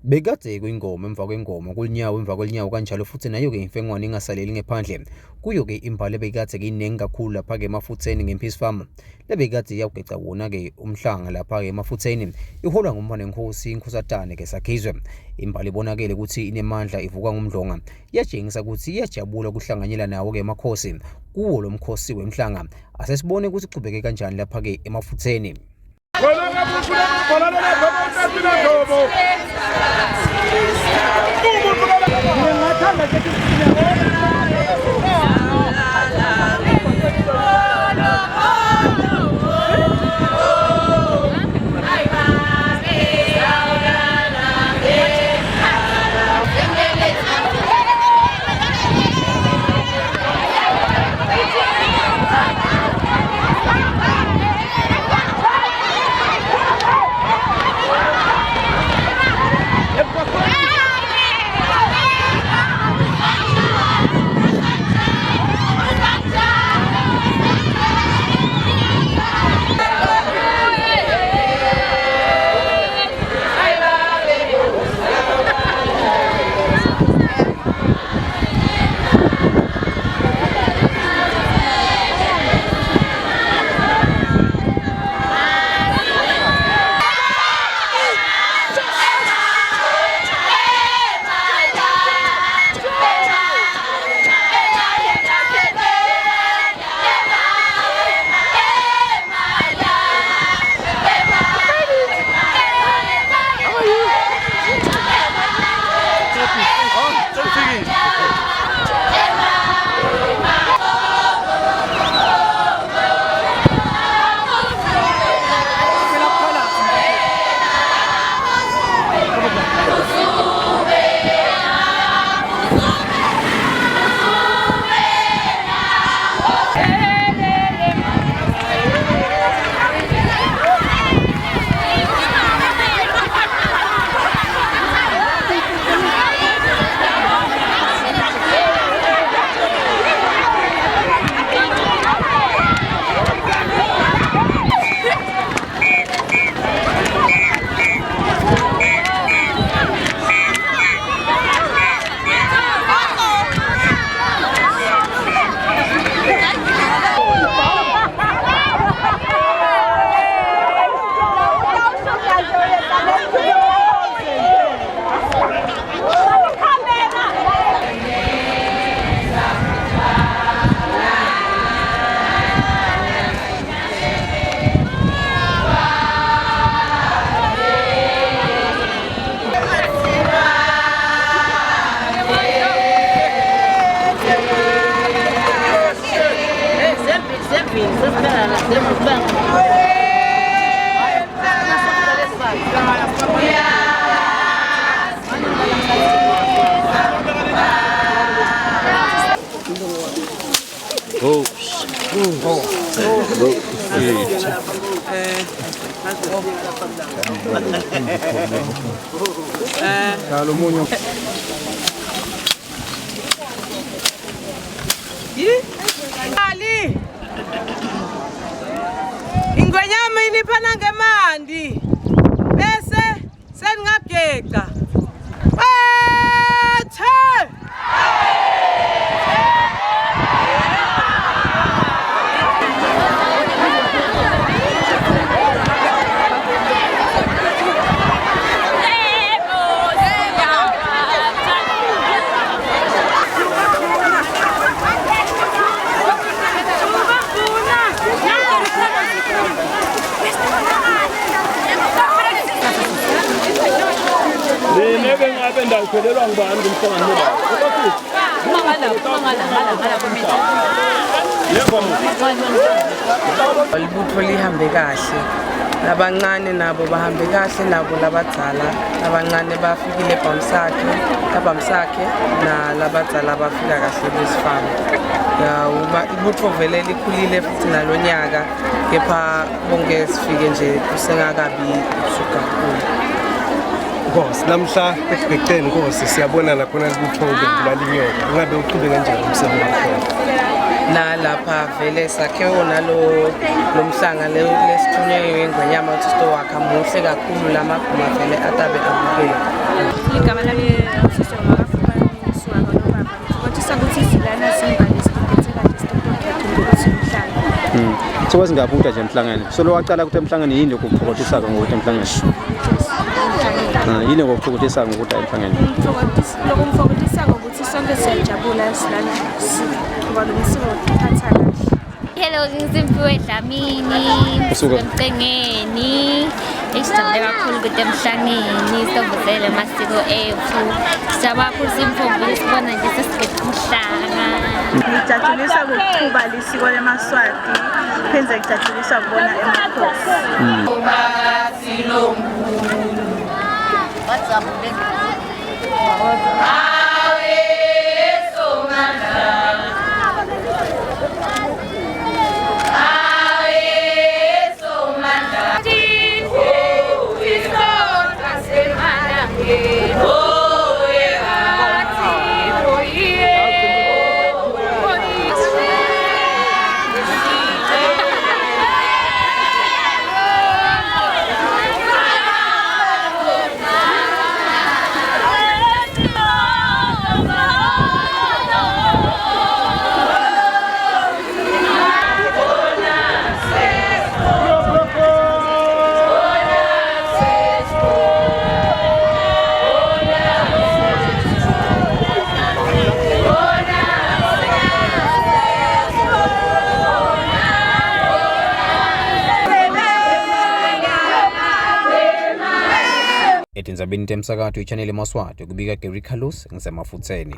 Bekade kwingoma emva kwengoma kulinyawo emva kwelinyawo kanjalo futhi nayo ke imfengwane ingasaleli ngephandle kuyo ke imbali bekade ke iningi kakhulu lapha ke emafutheni ngeMpeace Farm lebekade yageca wona ke umhlanga lapha ke emafutheni iholwa ngumbane Nkosi Nkosatane ke Sakhizwe. Imbali ibonakele ukuthi inemandla ivuka ngomdlonga yatshengisa ukuthi iyajabula kuhlanganyela nawo ke emakhosi kuwo lo mkhosi wemhlanga. Asesibone ukuthi kuqhubeke kanjani lapha ke emafutheni. Ingonyama iniphana ngemandi bese seningagega Ngaphelelwa ngubani ngumhlangano Libutho lihambe kahle, labancane nabo bahambe kahle, nabo labadzala abancane bafikile ebhamsakhe nalabadzala bafika kahle besifana. Uba ibutho vele likhulile futhi nalonyaka kepha bonke sifike nje kusengakabi kakhulu. Nkosi namhla ekubhekeni Nkosi siyabona lakhona libutho bekubulala inyoka ungabe uqhubeka kanjani umsebenzi wakho nalapha vele sakhewo nalo lomhlanga lesithunywe ingonyama ukuthi sitowakha muhle kakhulu lamaguma vele atabe abukeka. Sekwazi ngabuta nje emhlangeni. Solo waqala ukuthi emhlangeni yini lokuphokothisa ngokuthi emhlangeni. Yini lokuphokothisa ngokuthi emhlangeni. Lokuphokothisa ngokuthi sonke siyajabula silana ngoba lomsiko uthatha kahle. Hello, ngizimpiwe Dlamini, emcengeni. Isijabule kakhulu ukuthi emhlangeni sivuzele amasiko ethu. Sijabula kakhulu simfombi sibona nje sesiqeda umhlanga. Ngijatshulisa ukuqhuba lisiko leMaswati, phenze ngijatshulisa ukubona emakhosi. Etinzabeni temsakato iChannel Maswati kubika Gary Carlos ngisemafutseni.